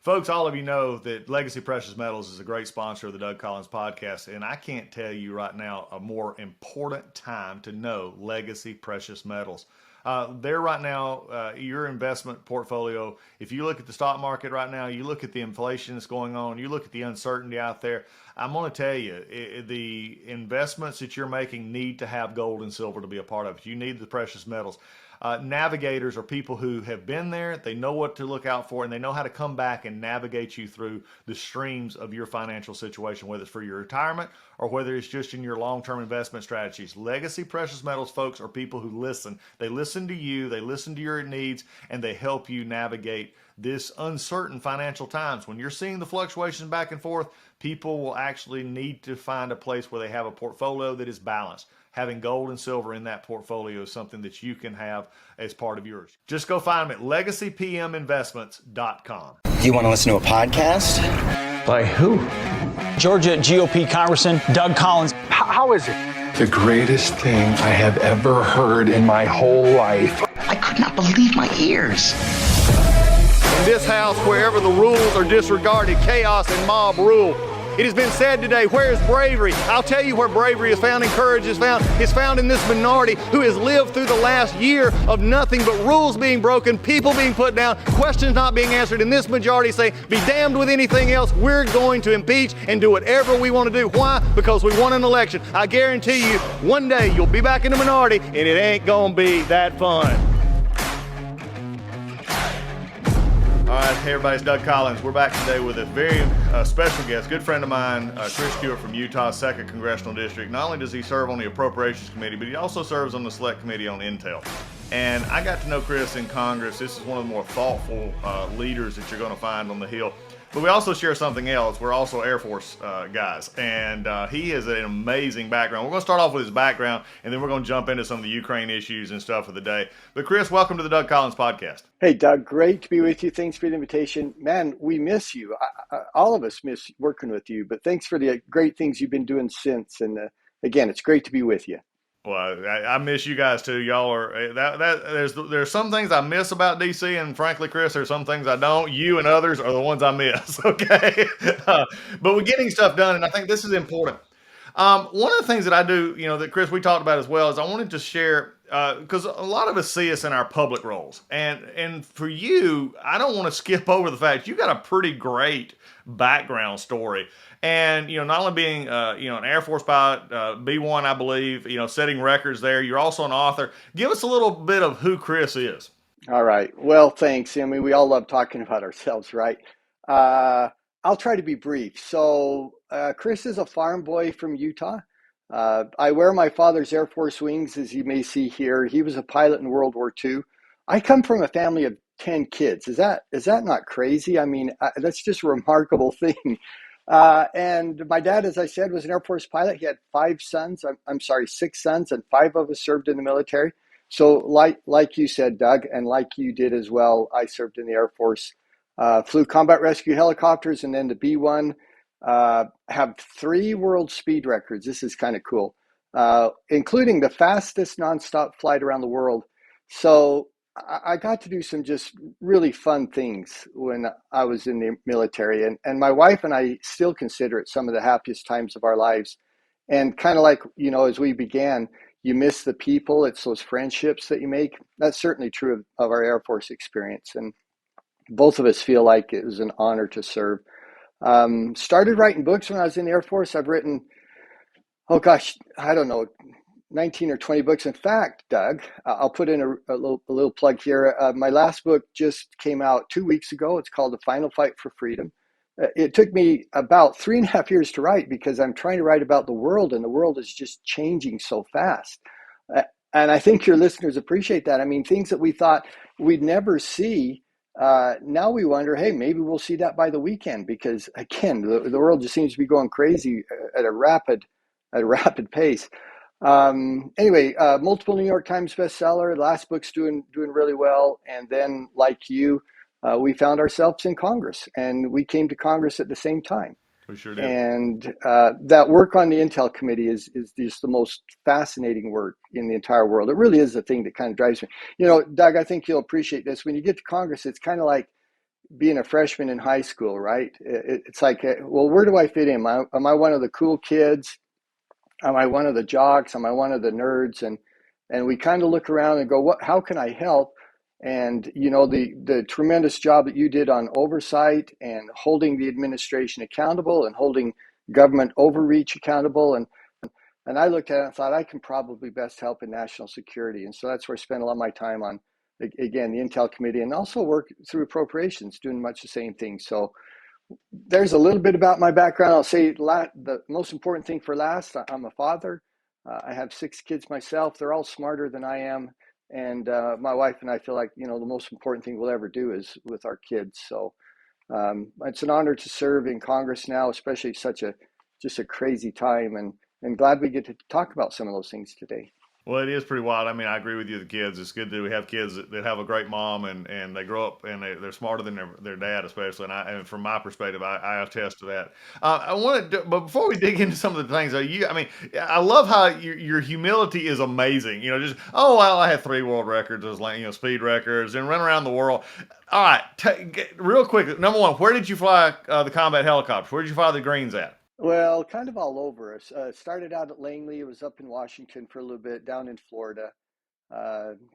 Folks, all of you know that Legacy Precious Metals is a great sponsor of the Doug Collins podcast, and I can't tell you right now a more important time to know Legacy Precious Metals. They're right now, your investment portfolio, if you look at the stock market right now, you look at the inflation that's going on, you look at the uncertainty out there, I'm going to tell you, the investments that you're making need to have gold and silver to be a part of it. You need the precious metals. Navigators are people who have been there, they know what to look out for, and they know how to come back and navigate you through the streams of your financial situation, whether it's for your retirement or whether it's just in your long-term investment strategies. Legacy Precious Metals folks are people who listen. They listen to you, they listen to your needs, and they help you navigate this uncertain financial times. When you're seeing the fluctuations back and forth, people will actually need to find a place where they have a portfolio that is balanced. Having gold and silver in that portfolio is something that you can have as part of yours. Just go find them at legacypminvestments.com. Do you want to listen to a podcast? By who? Georgia GOP Congressman Doug Collins. How is it? The greatest thing I have ever heard in my whole life. I could not believe my ears. In this house, wherever the rules are disregarded, chaos and mob rule. It has been said today, where is bravery? I'll tell you where bravery is found and courage is found. It's found in this minority who has lived through the last year of nothing but rules being broken, people being put down, questions not being answered, and this majority say, be damned with anything else. We're going to impeach and do whatever we want to do. Why? Because we won an election. I guarantee you, one day you'll be back in the minority and it ain't gonna be that fun. All right, hey everybody, it's Doug Collins. We're back today with a very special guest, good friend of mine, Chris Stewart from Utah, 2nd Congressional District. Not only does he serve on the Appropriations Committee, but he also serves on the Select Committee on Intel. And I got to know Chris in Congress. This is one of the more thoughtful leaders that you're going to find on the Hill. But we also share something else. We're also Air Force guys, and he has an amazing background. We're going to start off with his background, and then we're going to jump into some of the Ukraine issues and stuff of the day. But Chris, welcome to the Doug Collins podcast. Hey, Doug, great to be with you. Thanks for the invitation. Man, we miss you. All of us miss working with you, but thanks for the great things you've been doing since. And again, it's great to be with you. Well, I miss you guys too. Y'all are there's some things I miss about DC, and frankly, Chris, there's some things I don't. You and others are the ones I miss. Okay, but we're getting stuff done, and I think this is important. One of the things that I do, that Chris we talked about as well, is I wanted to share because a lot of us see us in our public roles, and for you, I don't want to skip over the fact you got a pretty great background story. And, not only being, an Air Force pilot, B-1, I believe, setting records there, you're also an author. Give us a little bit of who Chris is. All right. Well, thanks. I mean, we all love talking about ourselves, right? I'll try to be brief. So Chris is a farm boy from Utah. I wear my father's Air Force wings, as you may see here. He was a pilot in World War II. I come from a family of 10 kids. Is that not crazy? I mean, that's just a remarkable thing. And my dad, as I said, was an Air Force pilot. He had 6 sons, and 5 of us served in the military. So like you said, Doug, and like you did as well, I served in the Air Force, flew combat rescue helicopters, and then the B-1, have 3 world speed records. This is kind of cool, including the fastest nonstop flight around the world. So I got to do some just really fun things when I was in the military. And my wife and I still consider it some of the happiest times of our lives. And kind of like, as we began, you miss the people. It's those friendships that you make. That's certainly true of our Air Force experience. And both of us feel like it was an honor to serve. Started writing books when I was in the Air Force. I've written, I don't know, 19 or 20 books. In fact, Doug, I'll put in a little plug here. My last book just came out 2 weeks ago. It's called The Final Fight for Freedom. It took me about 3.5 years to write because I'm trying to write about the world, and the world is just changing so fast. And I think your listeners appreciate that. I mean, things that we thought we'd never see, now we wonder, hey, maybe we'll see that by the weekend, because again, the world just seems to be going crazy at a rapid pace. Anyway, multiple New York Times bestseller. Last book's doing really well. And then, like you, we found ourselves in Congress, and we came to Congress at the same time. We sure did. And that work on the Intel Committee is just the most fascinating work in the entire world. It really is the thing that kind of drives me. Doug, I think you'll appreciate this. When you get to Congress, it's kind of like being a freshman in high school, right? It's like, well, where do I fit in? Am I one of the cool kids? Am I one of the jocks? Am I one of the nerds? And we kind of look around and go, how can I help? And the tremendous job that you did on oversight and holding the administration accountable and holding government overreach accountable. And I looked at it and thought I can probably best help in national security. And so that's where I spent a lot of my time on, again, the Intel Committee, and also work through appropriations, doing much the same thing. So there's a little bit about my background. I'll say the most important thing for last. I'm a father. I have 6 kids myself. They're all smarter than I am. And my wife and I feel like, the most important thing we'll ever do is with our kids. So it's an honor to serve in Congress now, especially just a crazy time. And glad we get to talk about some of those things today. Well, it is pretty wild. I mean, I agree with you. The kids, it's good that we have kids that have a great mom and they grow up and they're smarter than their dad, especially. And from my perspective, I attest to that. I want to, but before we dig into some of the things, I love how your humility is amazing. Just, oh, well, I had 3 world records, speed records, and run around the world. All right, real quick. Number one, where did you fly the combat helicopters? Where did you fly the Greens at? Well, kind of all over. Started out at Langley. It was up in Washington for a little bit, down in Florida.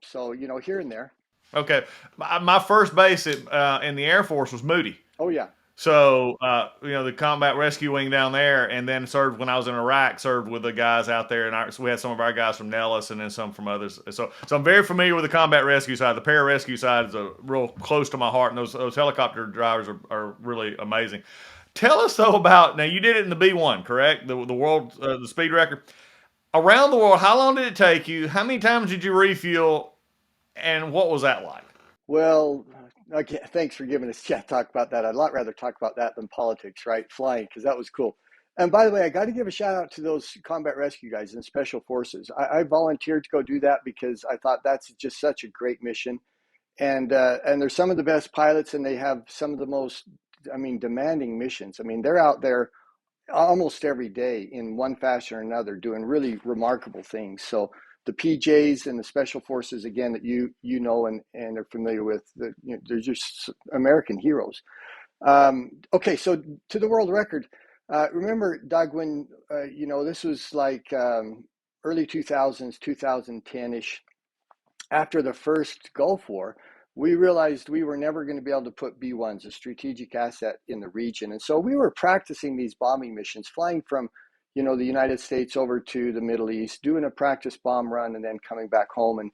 So, here and there. Okay. My first base in the Air Force was Moody. Oh, yeah. So, the combat rescue wing down there, and then served when I was in Iraq, served with the guys out there. And so we had some of our guys from Nellis and then some from others. So I'm very familiar with the combat rescue side. The pararescue side is real close to my heart, and those helicopter drivers are really amazing. Tell us, though, now you did it in the B-1, correct? The world, the speed record. Around the world, how long did it take you? How many times did you refuel? And what was that like? Well, okay, thanks for giving us a chance to talk about that. I'd a lot rather talk about that than politics, right? Flying, because that was cool. And by the way, I got to give a shout out to those combat rescue guys in special forces. I volunteered to go do that because I thought that's just such a great mission. And they're some of the best pilots, and they have some of the most, demanding missions. They're out there almost every day in one fashion or another doing really remarkable things. So the PJs and the special forces, again, that you know and are familiar with, they're just American heroes. Okay, so to the world record, remember, Doug, when this was like early 2000s, 2010-ish, after the first Gulf War, we realized we were never going to be able to put B-1s, a strategic asset, in the region. And so we were practicing these bombing missions, flying from, the United States over to the Middle East, doing a practice bomb run, and then coming back home. And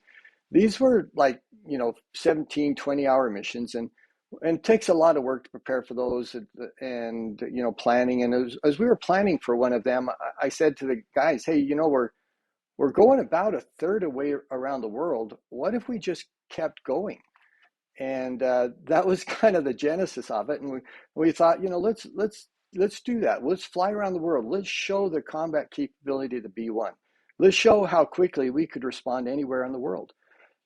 these were like, 17, 20-hour missions. And it takes a lot of work to prepare for those and planning. And as we were planning for one of them, I said to the guys, hey, we're going about a third of the way around the world. What if we just kept going? And that was kind of the genesis of it. And we thought, let's do that. Let's fly around the world. Let's show the combat capability of the B-1. Let's show how quickly we could respond anywhere in the world.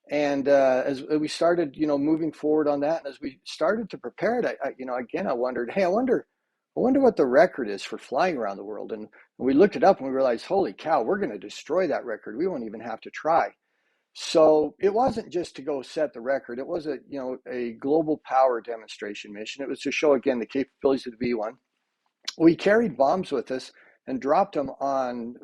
And as we started, moving forward on that, and as we started to prepare it, I wondered, hey, I wonder what the record is for flying around the world. And we looked it up and we realized, holy cow, we're going to destroy that record. We won't even have to try. So it wasn't just to go set the record. It was a global power demonstration mission. It was to show, again, the capabilities of the B-1. We carried bombs with us and dropped them on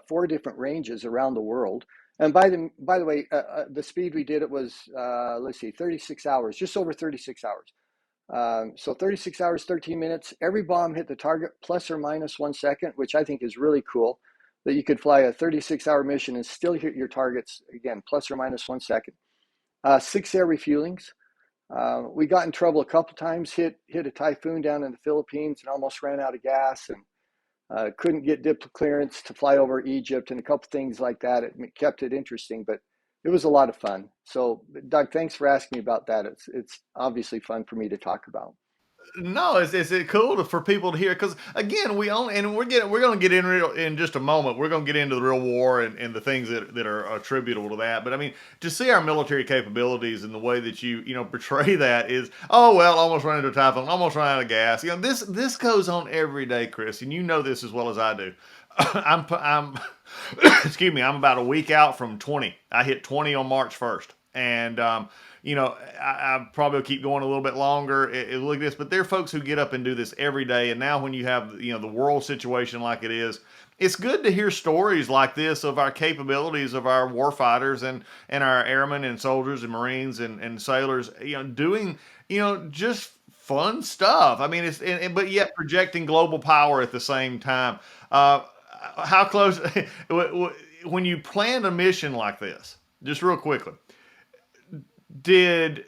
4 different ranges around the world. And by the way, the speed we did it was 36 hours, just over 36 hours. So 36 hours, 13 minutes. Every bomb hit the target plus or minus 1 second, which I think is really cool. That you could fly a 36-hour mission and still hit your targets, again, plus or minus 1 second. 6 air refuelings. We got in trouble a couple times, hit a typhoon down in the Philippines and almost ran out of gas, and couldn't get DIPL clearance to fly over Egypt, and a couple things like that. It kept it interesting, but it was a lot of fun. So, Doug, thanks for asking me about that. It's obviously fun for me to talk about. No, is it cool for people to hear? Because again, we're going to get in just a moment. We're going to get into the real war and the things that are attributable to that. But to see our military capabilities and the way that you portray that is, oh well, almost ran into a typhoon, almost ran out of gas. This goes on every day, Chris, and you know this as well as I do. I'm excuse me, I'm about a week out from 20. I hit 20 on March 1st. And, I probably will keep going a little bit longer. Look at this, but there are folks who get up and do this every day. And now when you have, the world situation like it is, it's good to hear stories like this of our capabilities of our warfighters and our airmen and soldiers and Marines and sailors, doing, just fun stuff. I mean, but yet projecting global power at the same time. How close, when you planned a mission like this, just real quickly, did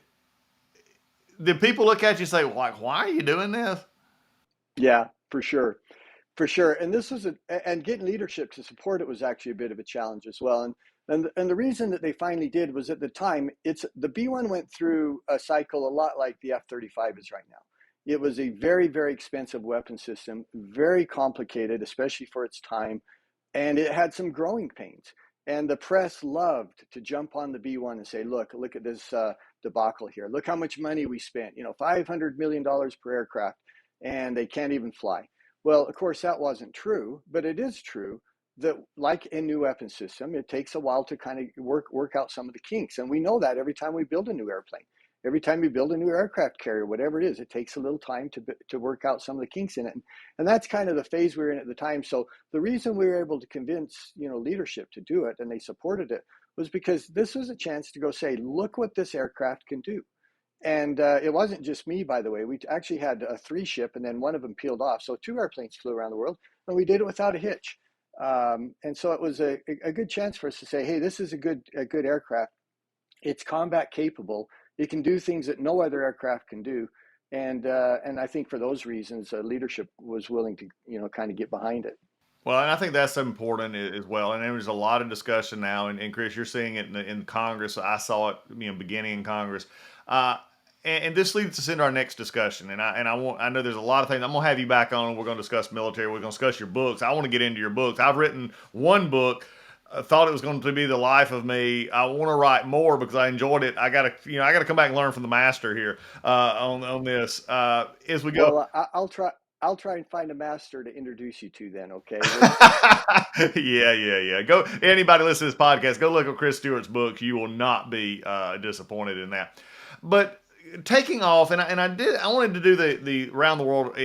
people look at you and say, like, why are you doing this? Yeah, for sure. For sure. And this was and getting leadership to support it was actually a bit of a challenge as well. And the reason that they finally did was at the time, the B-1 went through a cycle a lot like the F-35 is right now. It was a very, very expensive weapon system, very complicated, especially for its time. And it had some growing pains. And the press loved to jump on the B-1 and say, look at this debacle here. Look how much money we spent, $500 million per aircraft, and they can't even fly. Well, of course, that wasn't true, but it is true that like a new weapon system, it takes a while to kind of work out some of the kinks. And we know that every time we build a new airplane, every time we build a new aircraft carrier, whatever it is, it takes a little time to work out some of the kinks in it. And that's kind of the phase we were in at the time. So the reason we were able to convince, leadership to do it, and they supported it, was because this was a chance to go say, look what this aircraft can do. And it wasn't just me, by the way. We actually had a 3-ship, and then one of them peeled off. So 2 airplanes flew around the world, and we did it without a hitch. And so it was a good chance for us to say, hey, this is a good aircraft. It's combat capable. It can do things that no other aircraft can do. And I think for those reasons, leadership was willing to, kind of get behind it. Well, and I think that's important as well. And there's a lot of discussion now, and Chris, you're seeing it in Congress. I saw it, beginning in Congress. And this leads us into our next discussion. And I know there's a lot of things. I'm gonna have you back on. We're gonna discuss military. We're gonna discuss your books. I want to get into your books. I've written one book. I thought it was going to be the life of me. I want to write more because I enjoyed it. I gotta come back and learn from the master here on this as we go. Well, I'll try and find a master to introduce you to then, okay? Yeah. Go, anybody listen to this podcast, go look at Chris Stewart's books. You will not be disappointed in that. But taking off, and I wanted to do the around the world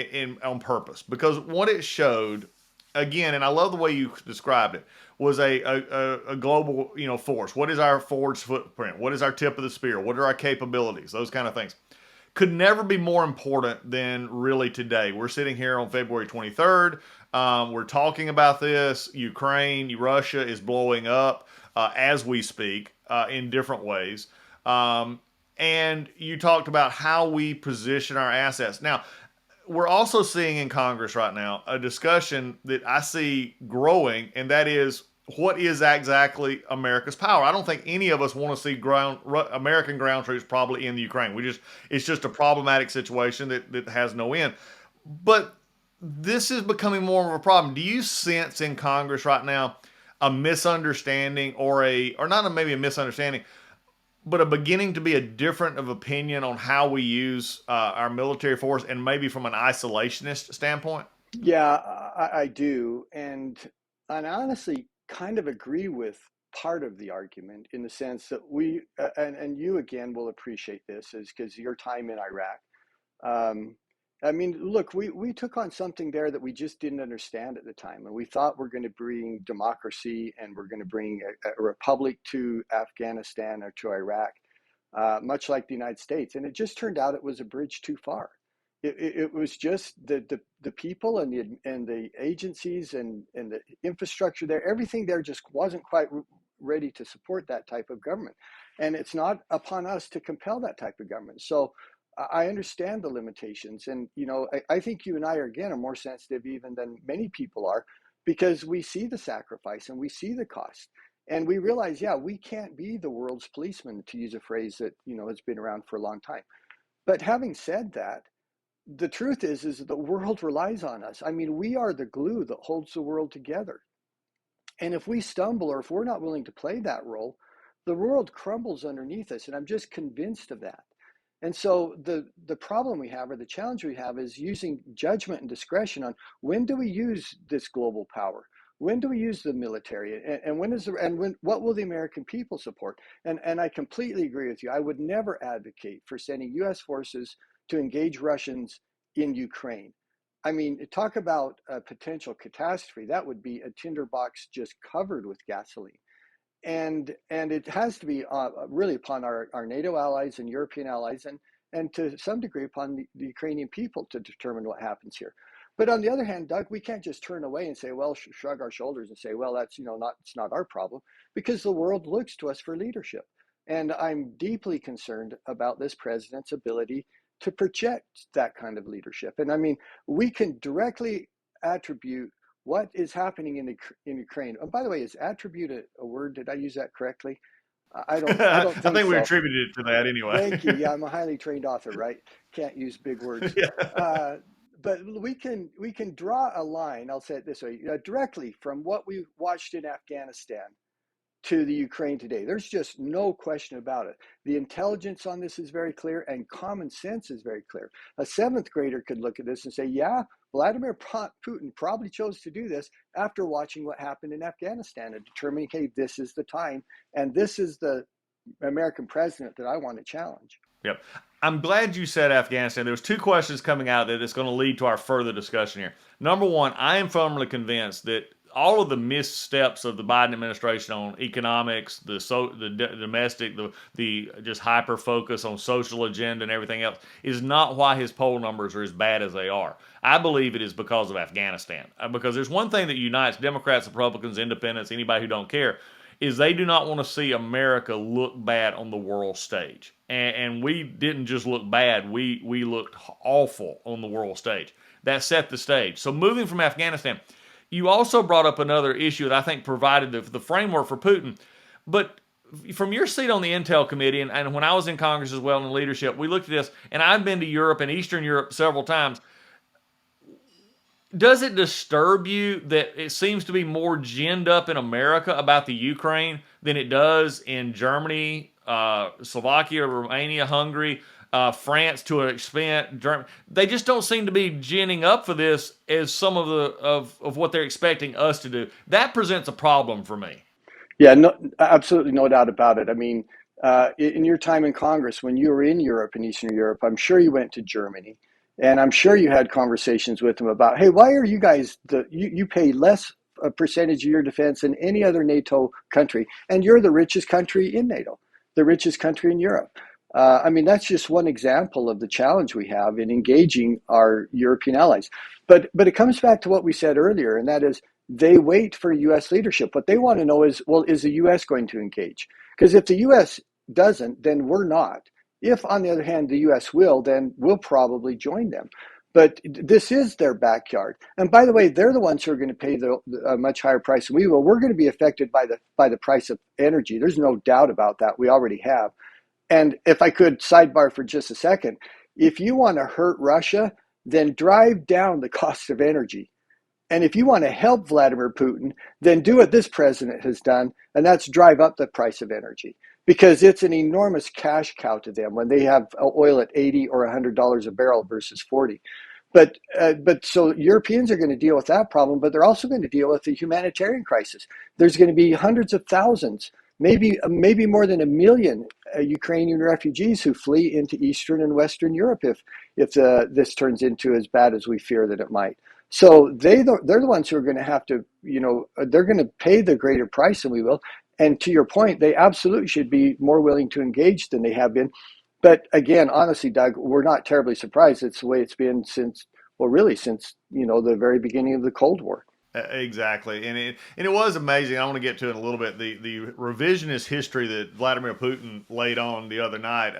on purpose, because what it showed, again, and I love the way you described it, was a global force. What is our forward footprint? What is our tip of the spear? What are our capabilities? Those kind of things could never be more important than really today. We're sitting here on February 23rd. We're talking about this. Ukraine, Russia is blowing up as we speak in different ways. And you talked about how we position our assets. Now, we're also seeing in Congress right now a discussion that I see growing, and that is, what is exactly America's power? I don't think any of us want to see American ground troops probably in the Ukraine. It's just a problematic situation that has no end. But this is becoming more of a problem. Do you sense in Congress right now a misunderstanding or not maybe a misunderstanding, but a beginning to be a different of opinion on how we use our military force, and maybe from an isolationist standpoint? Yeah, I do. And honestly, kind of agree with part of the argument, in the sense that we, and you again will appreciate this, is because your time in Iraq. I mean, look, we took on something there that we just didn't understand at the time. And we thought we're going to bring democracy, and we're going to bring a republic to Afghanistan or to Iraq, much like the United States. And it just turned out it was a bridge too far. It was just the people and the agencies and the infrastructure there. Everything there just wasn't quite ready to support that type of government. And it's not upon us to compel that type of government. So I understand the limitations. And, I think you and I are more sensitive even than many people are, because we see the sacrifice and we see the cost. And we realize, we can't be the world's policeman, to use a phrase that, has been around for a long time. But having said that, the truth is that the world relies on us. I mean, we are the glue that holds the world together. And if we stumble, or if we're not willing to play that role, the world crumbles underneath us. And I'm just convinced of that. And so the problem we have, or the challenge we have, is using judgment and discretion on when do we use this global power? when do we use the military, and what will the American people support? And I completely agree with you. I would never advocate for sending U.S. forces to engage Russians in Ukraine. I mean, talk about a potential catastrophe. That would be a tinderbox just covered with gasoline. And it has to be really upon our NATO allies and European allies, and to some degree upon the Ukrainian people to determine what happens here. But on the other hand, Doug, we can't just turn away and say, well, shrug our shoulders and say, well, that's it's not our problem, because the world looks to us for leadership. And I'm deeply concerned about this president's ability to project that kind of leadership. And I mean, we can directly attribute what is happening in Ukraine. And by the way, is attribute a word? Did I use that correctly? I don't I think think we so. attributed it to that anyway. Thank you. Yeah, I'm a highly trained author, right? Can't use big words. Yeah. But we can draw a line. I'll say it this way: directly from what we watched in Afghanistan to the Ukraine today. There's just no question about it. The intelligence on this is very clear, and common sense is very clear. A seventh grader could look at this and say, yeah, Vladimir Putin probably chose to do this after watching what happened in Afghanistan and determining, hey, this is the time, and this is the American president that I want to challenge. Yep. I'm glad you said Afghanistan. There was two questions coming out that is going to lead to our further discussion here. Number one, I am firmly convinced that all of the missteps of the Biden administration on economics, the domestic, the just hyper focus on social agenda and everything else is not why his poll numbers are as bad as they are. I believe it is because of Afghanistan. Because there's one thing that unites Democrats, Republicans, Independents, anybody who don't care, is they do not want to see America look bad on the world stage. And we didn't just look bad, we looked awful on the world stage. That set the stage. So moving from Afghanistan, you also brought up another issue that I think provided the framework for Putin. But from your seat on the Intel Committee, and when I was in Congress as well in leadership, we looked at this, and I've been to Europe and Eastern Europe several times. Does it disturb you that it seems to be more ginned up in America about the Ukraine than it does in Germany, Slovakia, Romania, Hungary, France to an extent, Germany? They just don't seem to be ginning up for this as some of what they're expecting us to do. That presents a problem for me. Yeah, no, absolutely no doubt about it. I mean, in your time in Congress, when you were in Europe and Eastern Europe, I'm sure you went to Germany. And I'm sure you had conversations with them about, hey, why are you guys, you pay less a percentage of your defense than any other NATO country, and you're the richest country in NATO, the richest country in Europe. I mean, that's just one example of the challenge we have in engaging our European allies. But it comes back to what we said earlier, and that is they wait for U.S. leadership. What they want to know is, well, is the U.S. going to engage? Because if the U.S. doesn't, then we're not. If, on the other hand, the U.S. will, then we'll probably join them. But this is their backyard. And by the way, they're the ones who are going to pay a much higher price than we will. We're going to be affected by the price of energy. There's no doubt about that. We already have. And if I could sidebar for just a second, if you want to hurt Russia, then drive down the cost of energy. And if you want to help Vladimir Putin, then do what this president has done, and that's drive up the price of energy. Because it's an enormous cash cow to them when they have oil at $80 or $100 a barrel versus 40. But so Europeans are going to deal with that problem, but they're also going to deal with the humanitarian crisis. There's going to be hundreds of thousands, maybe more than 1 million Ukrainian refugees who flee into Eastern and Western Europe if this turns into as bad as we fear that it might. So they're the ones who are going to have to, they're going to pay the greater price than we will. And to your point, they absolutely should be more willing to engage than they have been. But again, honestly, Doug, we're not terribly surprised. It's the way it's been since the very beginning of the Cold War. Exactly, and it was amazing. I want to get to it in a little bit. The revisionist history that Vladimir Putin laid on the other night,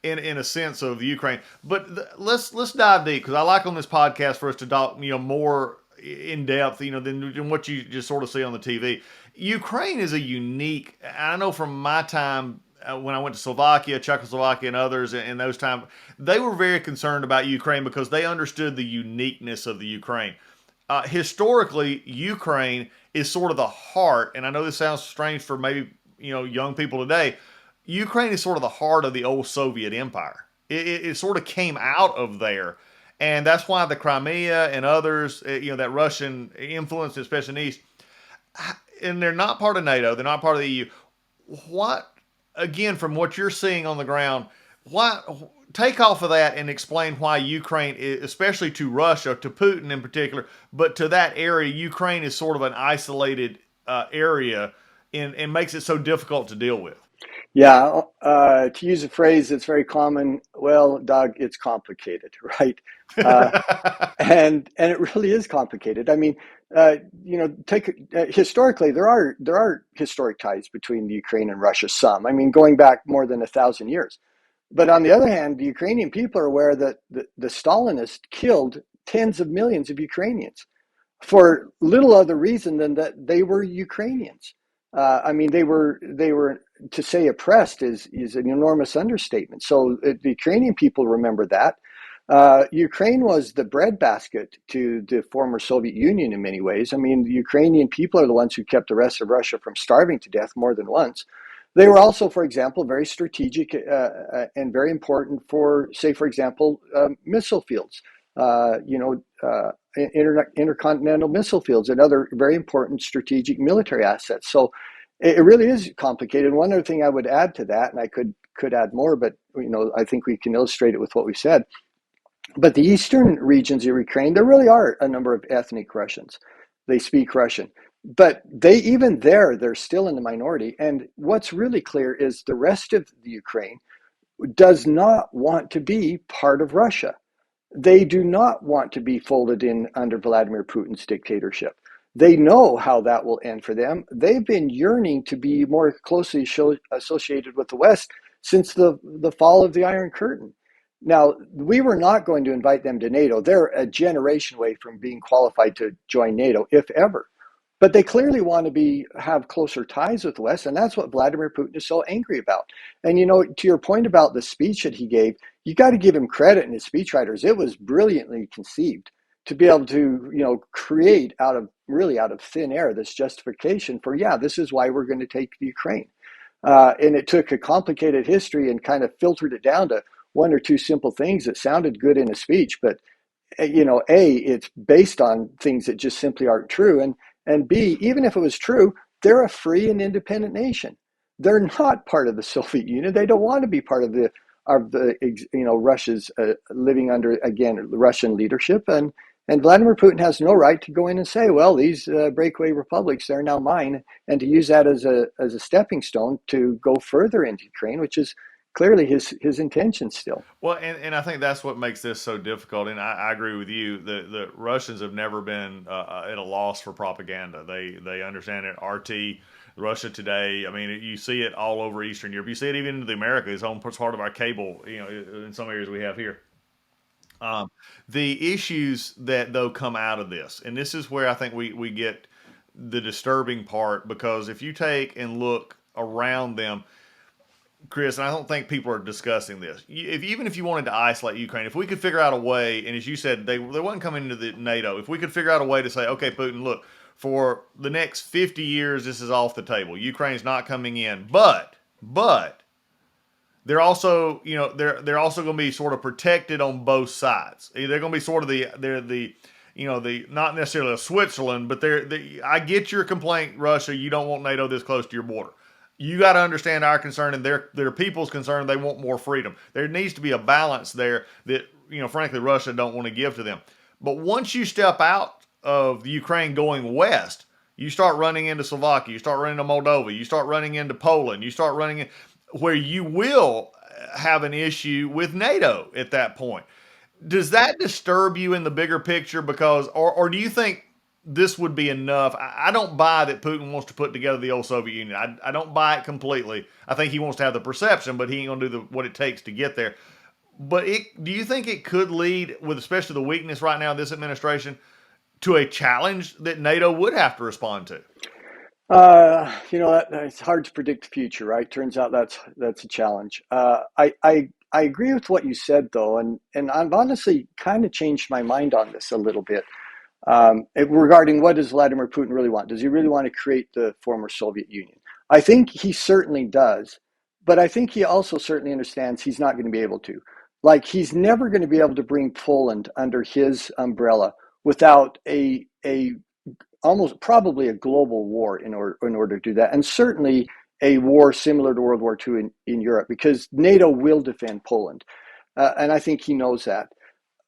in a sense of the Ukraine. But let's dive deep, because I like on this podcast for us to talk, more in depth, than what you just sort of see on the TV. Ukraine is a unique. I know from my time when I went to Slovakia, Czechoslovakia, and others in those times, they were very concerned about Ukraine because they understood the uniqueness of the Ukraine. Historically, Ukraine is sort of the heart, and I know this sounds strange for maybe young people today. Ukraine is sort of the heart of the old Soviet Empire. It sort of came out of there, and that's why the Crimea and others, that Russian influence, especially in the East, and they're not part of NATO, they're not part of the EU. What, again, from what you're seeing on the ground, why take off of that and explain why Ukraine, especially to Russia, to Putin in particular, but to that area, Ukraine is sort of an isolated area and makes it so difficult to deal with. Yeah, to use a phrase that's very common, well, Doug, it's complicated, right? Uh, and it really is complicated. I mean, take historically, there are historic ties between the Ukraine and Russia. Some, I mean, going back more than 1,000 years. But on the other hand, the Ukrainian people are aware that the Stalinists killed tens of millions of Ukrainians for little other reason than that they were Ukrainians. I mean, they were to say oppressed is an enormous understatement. So the Ukrainian people remember that. Ukraine was the breadbasket to the former Soviet Union in many ways. I mean, the Ukrainian people are the ones who kept the rest of Russia from starving to death more than once. They were also, for example, very strategic and very important for, say, for example, missile fields. Intercontinental missile fields and other very important strategic military assets. So it really is complicated. One other thing I would add to that, and I could add more, but I think we can illustrate it with what we said. But the eastern regions of Ukraine, there really are a number of ethnic Russians. They speak Russian, but they're still in the minority. And what's really clear is the rest of the Ukraine does not want to be part of Russia. They do not want to be folded in under Vladimir Putin's dictatorship. They know how that will end for them. They've been yearning to be more closely associated with the West since the fall of the Iron Curtain. Now, we were not going to invite them to NATO. They're a generation away from being qualified to join NATO, if ever. But they clearly want to have closer ties with the West, and that's what Vladimir Putin is so angry about. And to your point about the speech that he gave, you got to give him credit in his speechwriters. It was brilliantly conceived to be able to, create out of thin air this justification for, this is why we're going to take the Ukraine. And it took a complicated history and kind of filtered it down to one or two simple things that sounded good in a speech, but it's based on things that just simply aren't true, and B, even if it was true, they're a free and independent nation. They're not part of the Soviet Union. They don't want to be part of Russia's living under, again, Russian leadership, and Vladimir Putin has no right to go in and say, well, these breakaway republics, they're now mine, and to use that as a stepping stone to go further into Ukraine, which is clearly his intention still. Well, and I think that's what makes this so difficult. And I agree with you. The Russians have never been at a loss for propaganda. They understand it. RT, Russia Today. I mean, you see it all over Eastern Europe. You see it even in the Americas. It's part of our cable. In some areas we have here. The issues that though come out of this, and this is where I think we get the disturbing part, because if you take and look around them, Chris, and I don't think people are discussing this. Even if you wanted to isolate Ukraine, if we could figure out a way, and as you said, they wasn't coming into the NATO. If we could figure out a way to say, okay, Putin, look, for the next 50 years, this is off the table. Ukraine's not coming in, but they're also, they're also going to be sort of protected on both sides. They're going to be sort of the not necessarily a Switzerland, but I get your complaint, Russia. You don't want NATO this close to your border. You got to understand our concern and their people's concern. They want more freedom. There needs to be a balance there that, frankly, Russia don't want to give to them. But once you step out of the Ukraine going west, you start running into Slovakia, you start running into Moldova, you start running into Poland, you start running in where you will have an issue with NATO at that point. Does that disturb you in the bigger picture? Because, or do you think this would be enough? I don't buy that Putin wants to put together the old Soviet Union. I don't buy it completely. I think he wants to have the perception, but he ain't going to do what it takes to get there. But do you think it could lead, with especially the weakness right now of this administration, to a challenge that NATO would have to respond to? It's hard to predict the future, right? Turns out that's a challenge. I agree with what you said, though, and I've honestly kind of changed my mind on this a little bit. Regarding what does Vladimir Putin really want? Does he really want to create the former Soviet Union? I think he certainly does, but I think he also certainly understands he's not going to be able to. Like, he's never going to be able to bring Poland under his umbrella without a almost probably a global war in order to do that, and certainly a war similar to World War II in Europe, because NATO will defend Poland, and I think he knows that.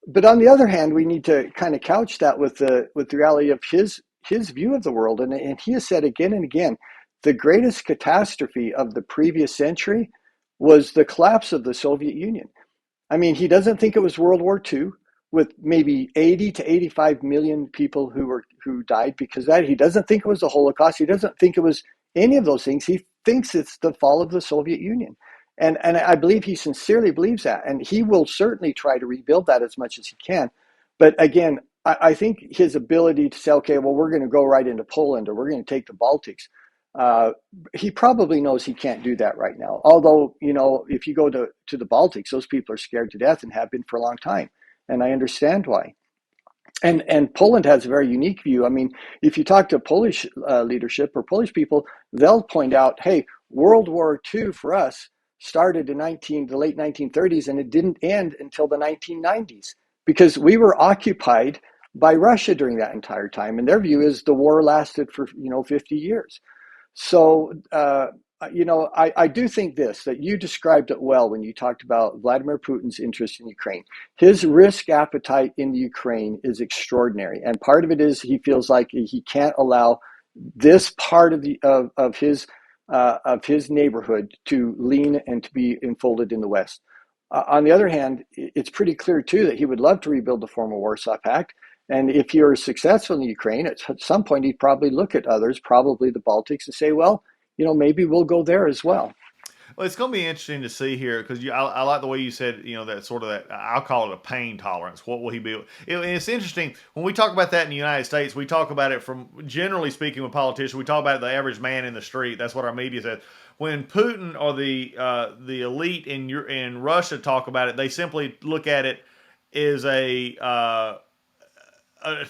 But on the other hand, we need to kind of couch that with the reality of his view of the world, and he has said again and again, the greatest catastrophe of the previous century was the collapse of the Soviet Union. I mean, he doesn't think it was World War II with maybe 80 to 85 million people who died because of that. He doesn't think it was the Holocaust. He doesn't think it was any of those things. He thinks it's the fall of the Soviet Union. And I believe he sincerely believes that. And he will certainly try to rebuild that as much as he can. But again, I think his ability to say, okay, well, we're going to go right into Poland, or we're going to take the Baltics. He probably knows he can't do that right now. Although, if you go to the Baltics, those people are scared to death and have been for a long time. And I understand why. And Poland has a very unique view. I mean, if you talk to Polish leadership or Polish people, they'll point out, hey, World War II for us started in the late 1930s, and it didn't end until the 1990s because we were occupied by Russia during that entire time. And their view is the war lasted for 50 years. So, I do think that you described it well when you talked about Vladimir Putin's interest in Ukraine. His risk appetite in Ukraine is extraordinary. And part of it is he feels like he can't allow this part of his neighborhood to lean and to be enfolded in the West. On the other hand, it's pretty clear, too, that he would love to rebuild the former Warsaw Pact. And if you're successful in Ukraine, at some point, he'd probably look at others, probably the Baltics, and say, well, maybe we'll go there as well. Well, it's going to be interesting to see here because I like the way you said, that sort of that, I'll call it a pain tolerance. What will he be? It's interesting when we talk about that in the United States, we talk about it from, generally speaking with politicians, we talk about the average man in the street. That's what our media says. When Putin or the elite in Russia talk about it, they simply look at it as a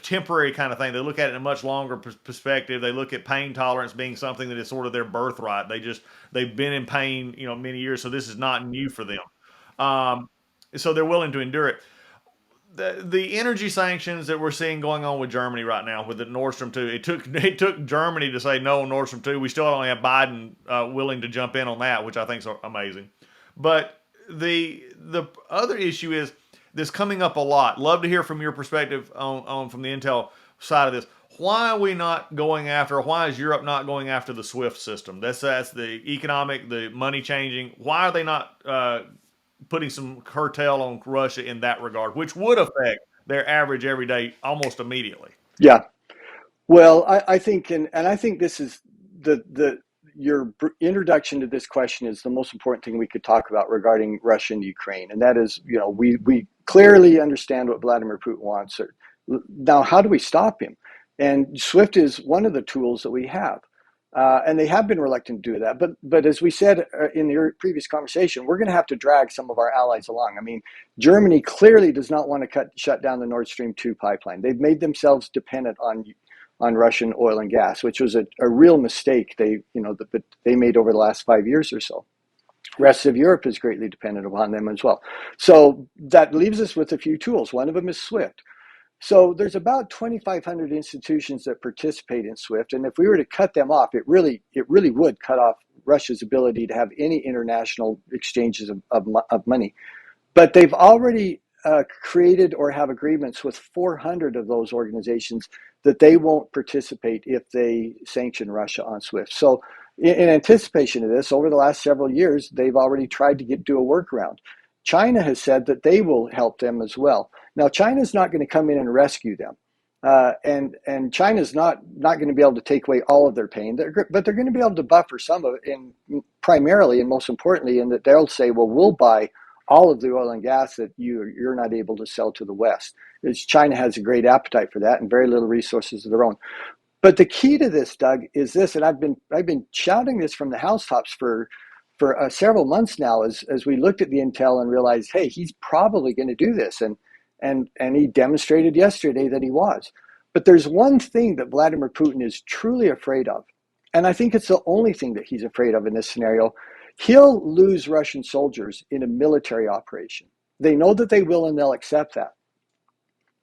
temporary kind of thing. They look at it in a much longer perspective. They look at pain tolerance being something that is sort of their birthright. They've been in pain, many years, so this is not new for them. So they're willing to endure it. The energy sanctions that we're seeing going on with Germany right now with the Nord Stream 2, it took Germany to say no on Nord Stream 2. We still only have Biden willing to jump in on that, which I think is amazing. But the other issue is this coming up a lot. Love to hear from your perspective on from the Intel side of this. Why are we not going after? Why is Europe not going after the SWIFT system? That's the economic, the money changing. Why are they not putting some curtail on Russia in that regard, which would affect their average every day almost immediately? Yeah. Well, I think, and I think this is your introduction to this question is the most important thing we could talk about regarding Russia and Ukraine. And that is, we clearly understand what Vladimir Putin wants. Now, how do we stop him? And SWIFT is one of the tools that we have. And they have been reluctant to do that. But as we said in the previous conversation, we're going to have to drag some of our allies along. I mean, Germany clearly does not want to shut down the Nord Stream 2 pipeline. They've made themselves dependent on Russian oil and gas, which was a real mistake they made over the last 5 years or so. The rest of Europe is greatly dependent upon them as well. So that leaves us with a few tools. One of them is SWIFT. So there's about 2,500 institutions that participate in SWIFT, and if we were to cut them off, it really would cut off Russia's ability to have any international exchanges of money. But they've already created or have agreements with 400 of those organizations that they won't participate if they sanction Russia on SWIFT. So in anticipation of this, over the last several years, they've already tried to do a workaround. China has said that they will help them as well. Now, China's not going to come in and rescue them. And China's not going to be able to take away all of their pain, but they're going to be able to buffer some of it, primarily and most importantly, in that they'll say, well, we'll buy all of the oil and gas that you're not able to sell to the West. China has a great appetite for that and very little resources of their own. But the key to this, Doug, is this, and I've been shouting this from the housetops for several months now, as we looked at the intel and realized, hey, he's probably going to do this, and he demonstrated yesterday that he was. But there's one thing that Vladimir Putin is truly afraid of, and I think it's the only thing that he's afraid of in this scenario. He'll lose Russian soldiers in a military operation. They know that they will, and they'll accept that.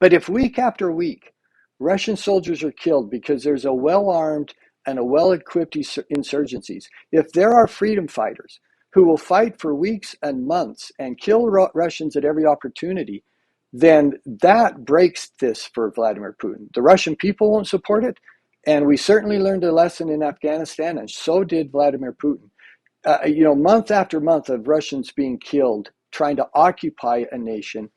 But if week after week, Russian soldiers are killed because there's a well-armed and a well-equipped insurgencies. If there are freedom fighters who will fight for weeks and months and kill Russians at every opportunity, then that breaks this for Vladimir Putin. The Russian people won't support it, and we certainly learned a lesson in Afghanistan, and so did Vladimir Putin. Month after month of Russians being killed trying to occupy a nation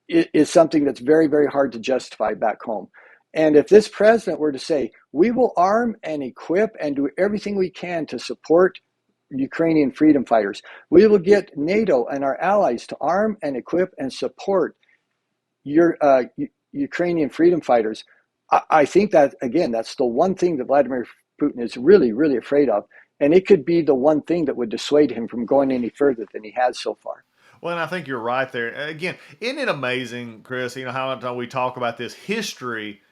is something that's very, very hard to justify back home. And if this president were to say, we will arm and equip and do everything we can to support Ukrainian freedom fighters, we will get NATO and our allies to arm and equip and support your Ukrainian freedom fighters, I think that, again, that's the one thing that Vladimir Putin is really, really afraid of. And it could be the one thing that would dissuade him from going any further than he has so far. Well, and I think you're right there. Again, isn't it amazing, Chris, how we talk about this? History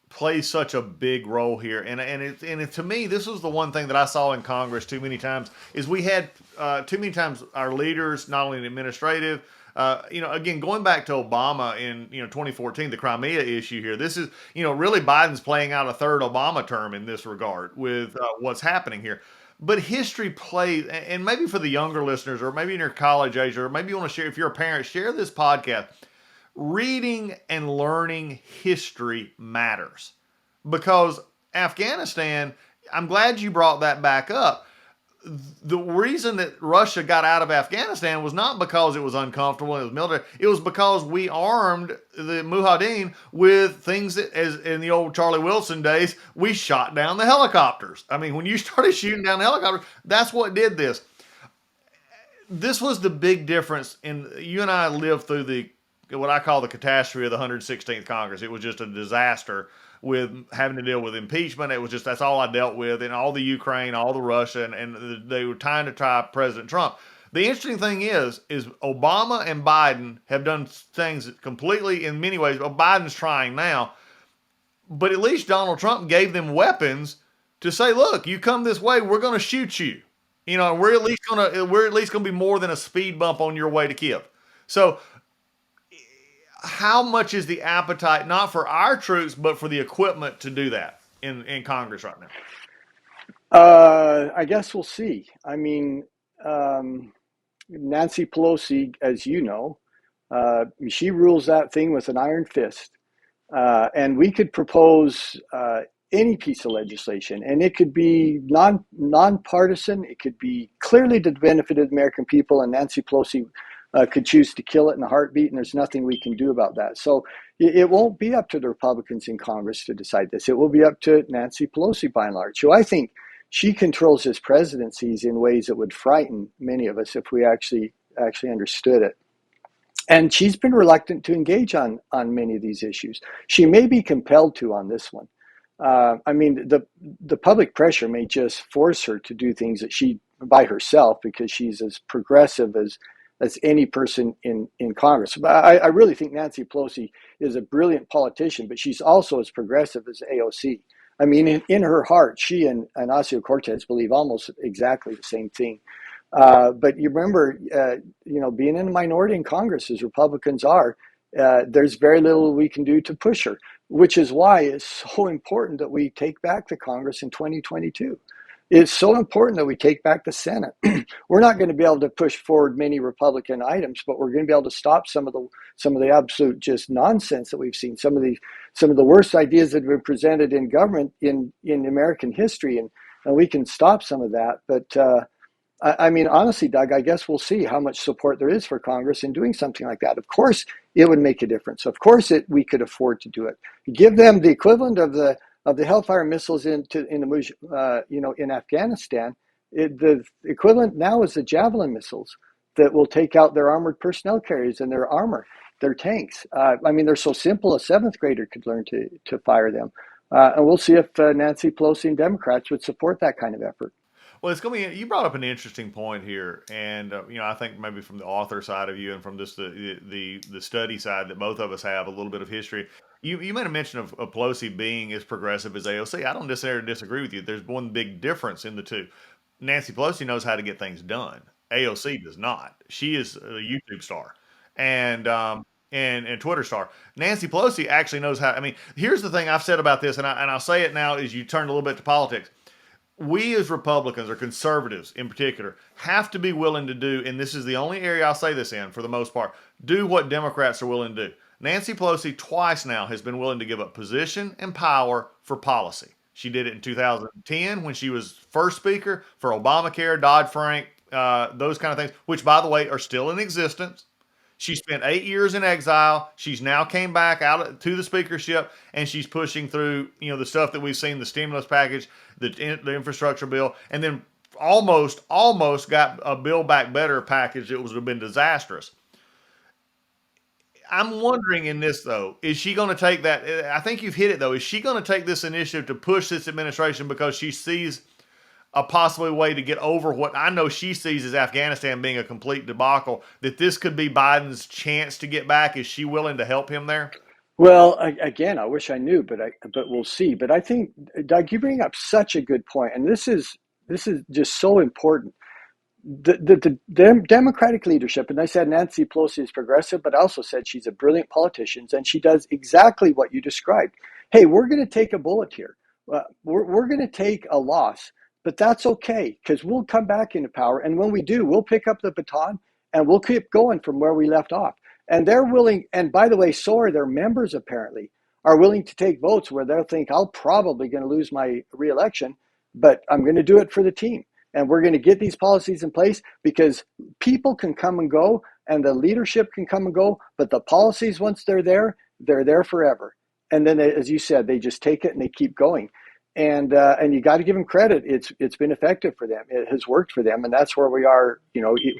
plays such a big role here. And to me, this was the one thing that I saw in Congress too many times, is we had too many times our leaders, not only in administrative, again, going back to Obama in 2014, the Crimea issue here. This is really Biden's playing out a third Obama term in this regard with what's happening here. But history plays, and maybe for the younger listeners, or maybe in your college age, or maybe you want to share, if you're a parent, share this podcast. Reading and learning history matters, because Afghanistan, I'm glad you brought that back up. The reason that Russia got out of Afghanistan was not because it was uncomfortable and it was military. It was because we armed the Mujahideen with things that, as in the old Charlie Wilson days, we shot down the helicopters. I mean, when you started shooting down the helicopters, that's what did this. This was the big difference. You and I lived through what I call the catastrophe of the 116th Congress. It was just a disaster with having to deal with impeachment. It was just, that's all I dealt with, and all the Ukraine, all the Russia, and they were trying to try President Trump. The interesting thing is Obama and Biden have done things completely, in many ways, well, Biden's trying now, but at least Donald Trump gave them weapons to say, look, you come this way, we're going to shoot you. We're at least going to be more than a speed bump on your way to Kiev. So how much is the appetite, not for our troops, but for the equipment to do that in Congress right now? I guess we'll see. I mean, Nancy Pelosi, as you know, she rules that thing with an iron fist. And we could propose any piece of legislation, and it could be nonpartisan. It could be clearly to the benefit of the American people, and Nancy Pelosi could choose to kill it in a heartbeat, and there's nothing we can do about that. So it won't be up to the Republicans in Congress to decide this. It will be up to Nancy Pelosi, by and large, who I think she controls his presidencies in ways that would frighten many of us if we actually understood it. And she's been reluctant to engage on many of these issues. She may be compelled to on this one. I mean, the public pressure may just force her to do things that she, by herself, because she's as progressive as any person in Congress. But I really think Nancy Pelosi is a brilliant politician, but she's also as progressive as AOC. I mean, in her heart, she and Ocasio-Cortez believe almost exactly the same thing. But you remember, being in a minority in Congress, as Republicans are, there's very little we can do to push her, which is why it's so important that we take back the Congress in 2022. It's so important that we take back the Senate. We're not going to be able to push forward many Republican items, but we're going to be able to stop some of the absolute just nonsense that we've seen. Some of the worst ideas that have been presented in government in American history, and we can stop some of that. But I mean, honestly, Doug, I guess we'll see how much support there is for Congress in doing something like that. Of course, it would make a difference. Of course, we could afford to do it. Give them the equivalent of the Hellfire missiles in Afghanistan. The equivalent now is the Javelin missiles that will take out their armored personnel carriers and their armor, their tanks. I mean, they're so simple, a seventh grader could learn to fire them. And we'll see if Nancy Pelosi and Democrats would support that kind of effort. Well, it's going to be. You brought up an interesting point here, and I think maybe from the author side of you and from just the study side that both of us have a little bit of history. You made a mention of Pelosi being as progressive as AOC. I don't necessarily disagree with you. There's one big difference in the two. Nancy Pelosi knows how to get things done. AOC does not. She is a YouTube star, and and Twitter star. Nancy Pelosi actually knows how. I mean, here's the thing I've said about this, and I'll say it now as you turn a little bit to politics. We as Republicans, or conservatives in particular, have to be willing to do, and this is the only area I'll say this in for the most part, do what Democrats are willing to do. Nancy Pelosi twice now has been willing to give up position and power for policy. She did it in 2010 when she was first speaker for Obamacare, Dodd-Frank, those kind of things, which, by the way, are still in existence. She spent 8 years in exile. She's now came back out to the speakership, and she's pushing through, the stuff that we've seen, the stimulus package, the infrastructure bill, and then almost got a Build Back Better package that would have been disastrous. I'm wondering in this, though, is she going to take that? I think you've hit it, though. Is she going to take this initiative to push this administration because she sees a possible way to get over what I know she sees as Afghanistan being a complete debacle, that this could be Biden's chance to get back? Is she willing to help him there? Well, again, I wish I knew, but we'll see. But I think, Doug, you bring up such a good point, and this is just so important. The Democratic leadership, and I said Nancy Pelosi is progressive, but I also said she's a brilliant politician, and she does exactly what you described. Hey, we're going to take a bullet here. We're going to take a loss. But that's okay, because we'll come back into power. And when we do, we'll pick up the baton and we'll keep going from where we left off. And they're willing, and by the way, so are their members apparently, are willing to take votes where they'll think, I'll probably going to lose my reelection, but I'm going to do it for the team. And we're going to get these policies in place because people can come and go and the leadership can come and go, but the policies, once they're there forever. And then, as you said, they just take it and they keep going. And you got to give them credit. It's been effective for them. It has worked for them, and that's where we are,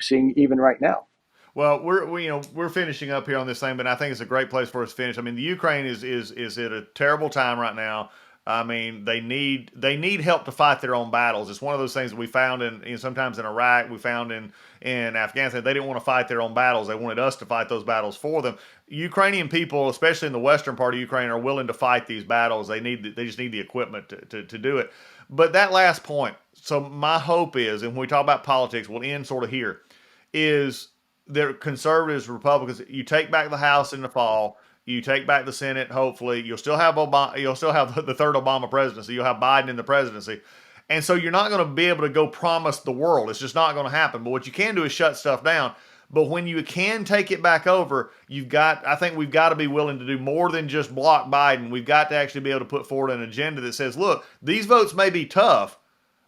seeing even right now. Well, we're finishing up here on this thing, but I think it's a great place for us to finish. I mean, the Ukraine is at a terrible time right now. I mean, they need help to fight their own battles. It's one of those things that we found in sometimes in Iraq, we found in Afghanistan. They didn't want to fight their own battles. They wanted us to fight those battles for them. Ukrainian people, especially in the western part of Ukraine, are willing to fight these battles. They just need the equipment to do it. But that last point, so my hope is, and when we talk about politics, we'll end sort of here, is that conservatives, Republicans, you take back the House in the fall, you take back the Senate, hopefully. You'll still have the third Obama presidency. You'll have Biden in the presidency. And so you're not going to be able to go promise the world. It's just not going to happen. But what you can do is shut stuff down. But when you can take it back over, I think we've got to be willing to do more than just block Biden. We've got to actually be able to put forward an agenda that says, look, these votes may be tough,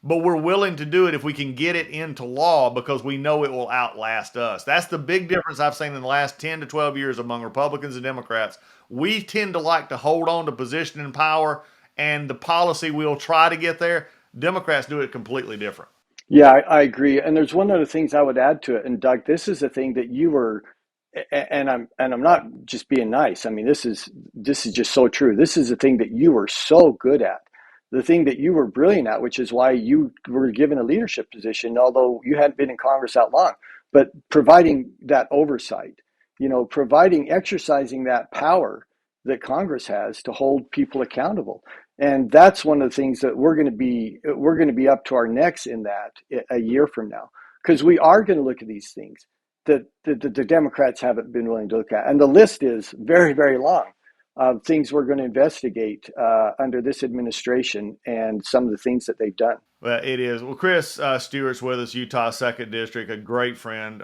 but we're willing to do it if we can get it into law because we know it will outlast us. That's the big difference I've seen in the last 10 to 12 years among Republicans and Democrats. We tend to like to hold on to position and power, and the policy we'll try to get there. Democrats do it completely different. Yeah, I agree. And there's one other things I would add to it. And Doug, this is the thing that you were, and I'm not just being nice. I mean, this is just so true. This is the thing that you were so good at. The thing that you were brilliant at, which is why you were given a leadership position, although you hadn't been in Congress that long, but providing that oversight, exercising that power that Congress has to hold people accountable. And that's one of the things that we're going to be up to our necks in that a year from now, because we are going to look at these things that the Democrats haven't been willing to look at. And the list is very, very long of things we're going to investigate under this administration and some of the things that they've done. Well, it is. Well, Chris Stewart's with us, Utah 2nd District, a great friend,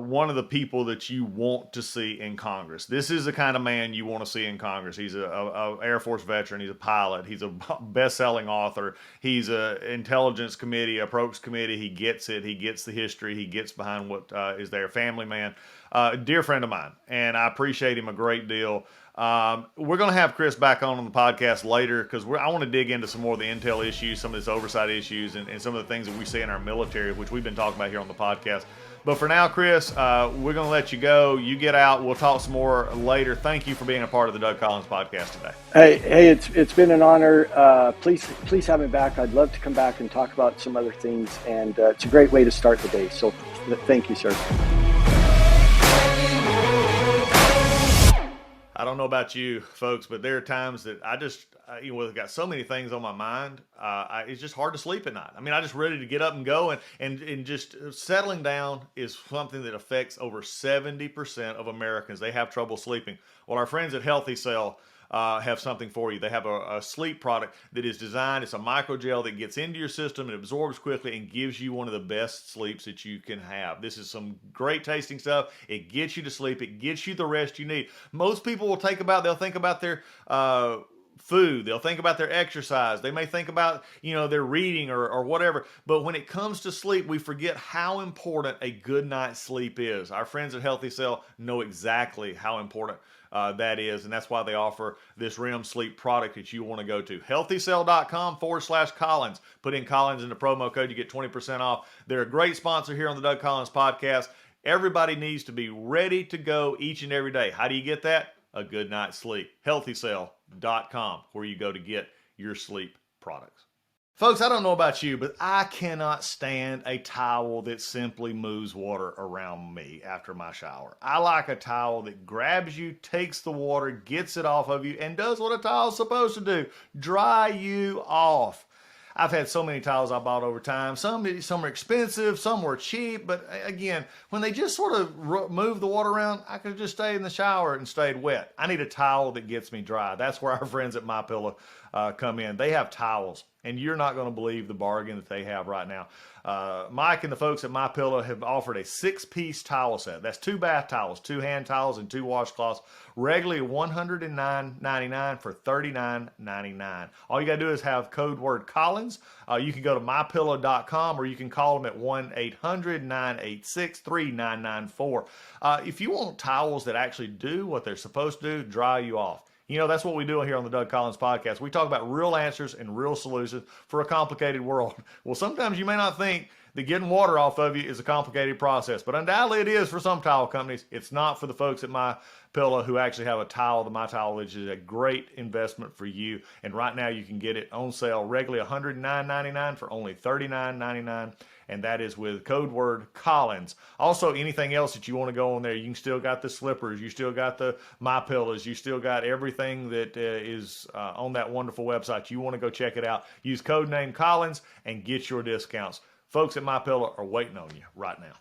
one of the people that you want to see in Congress. This is the kind of man you want to see in Congress. He's a Air Force veteran. He's a pilot. He's a best-selling author. He's a intelligence committee, approach committee. He gets it. He gets the history. He gets behind what is there. Family man. Dear friend of mine, and I appreciate him a great deal. We're going to have Chris back on the podcast later because I want to dig into some more of the intel issues, some of this oversight issues, and some of the things that we see in our military, which we've been talking about here on the podcast. But for now, Chris, we're going to let you go. You get out. We'll talk some more later. Thank you for being a part of the Doug Collins podcast today. Hey, it's been an honor. Please have me back. I'd love to come back and talk about some other things, and it's a great way to start the day. So thank you, sir. I don't know about you folks, but there are times that I just, I've got so many things on my mind. It's just hard to sleep at night. I mean, I just ready to get up and go, and just settling down is something that affects over 70% of Americans. They have trouble sleeping. Well, our friends at Healthy Cell have something for you. They have a sleep product that is designed. It's a microgel that gets into your system, it absorbs quickly, and gives you one of the best sleeps that you can have. This is some great tasting stuff. It gets you to sleep. It gets you the rest you need. Most people they'll think about their food. They'll think about their exercise. They may think about, their reading or whatever. But when it comes to sleep, we forget how important a good night's sleep is. Our friends at Healthy Cell know exactly how important that is, and that's why they offer this REM sleep product that you want to go to. HealthyCell.com/Collins. Put in Collins in the promo code, you get 20% off. They're a great sponsor here on the Doug Collins Podcast. Everybody needs to be ready to go each and every day. How do you get that? A good night's sleep. HealthyCell.com, where you go to get your sleep products. Folks, I don't know about you, but I cannot stand a towel that simply moves water around me after my shower. I like a towel that grabs you, takes the water, gets it off of you, and does what a towel's supposed to do: dry you off. I've had so many towels I bought over time. Some are expensive, some were cheap, but again, when they just sort of move the water around, I could just stay in the shower and stayed wet. I need a towel that gets me dry. That's where our friends at MyPillow come in. They have towels, and you're not going to believe the bargain that they have right now. Mike and the folks at MyPillow have offered a 6-piece towel set. That's 2 bath towels, 2 hand towels, and 2 washcloths, regularly $109.99 for $39.99. All you got to do is have code word Collins. You can go to mypillow.com, or you can call them at 1-800-986-3994. If you want towels that actually do what they're supposed to do, dry you off. That's what we do here on the Doug Collins Podcast. We talk about real answers and real solutions for a complicated world. Well, sometimes you may not think that getting water off of you is a complicated process, but undoubtedly it is for some towel companies. It's not for the folks at MyPillow who actually have a towel, the MyTowel, which is a great investment for you. And right now you can get it on sale regularly $109.99 for only $39.99. And that is with code word Collins. Also, anything else that you want to go on there, you can still got the slippers, you still got the MyPillows, you still got everything that is on that wonderful website. You want to go check it out. Use code name Collins and get your discounts. Folks at MyPillow are waiting on you right now.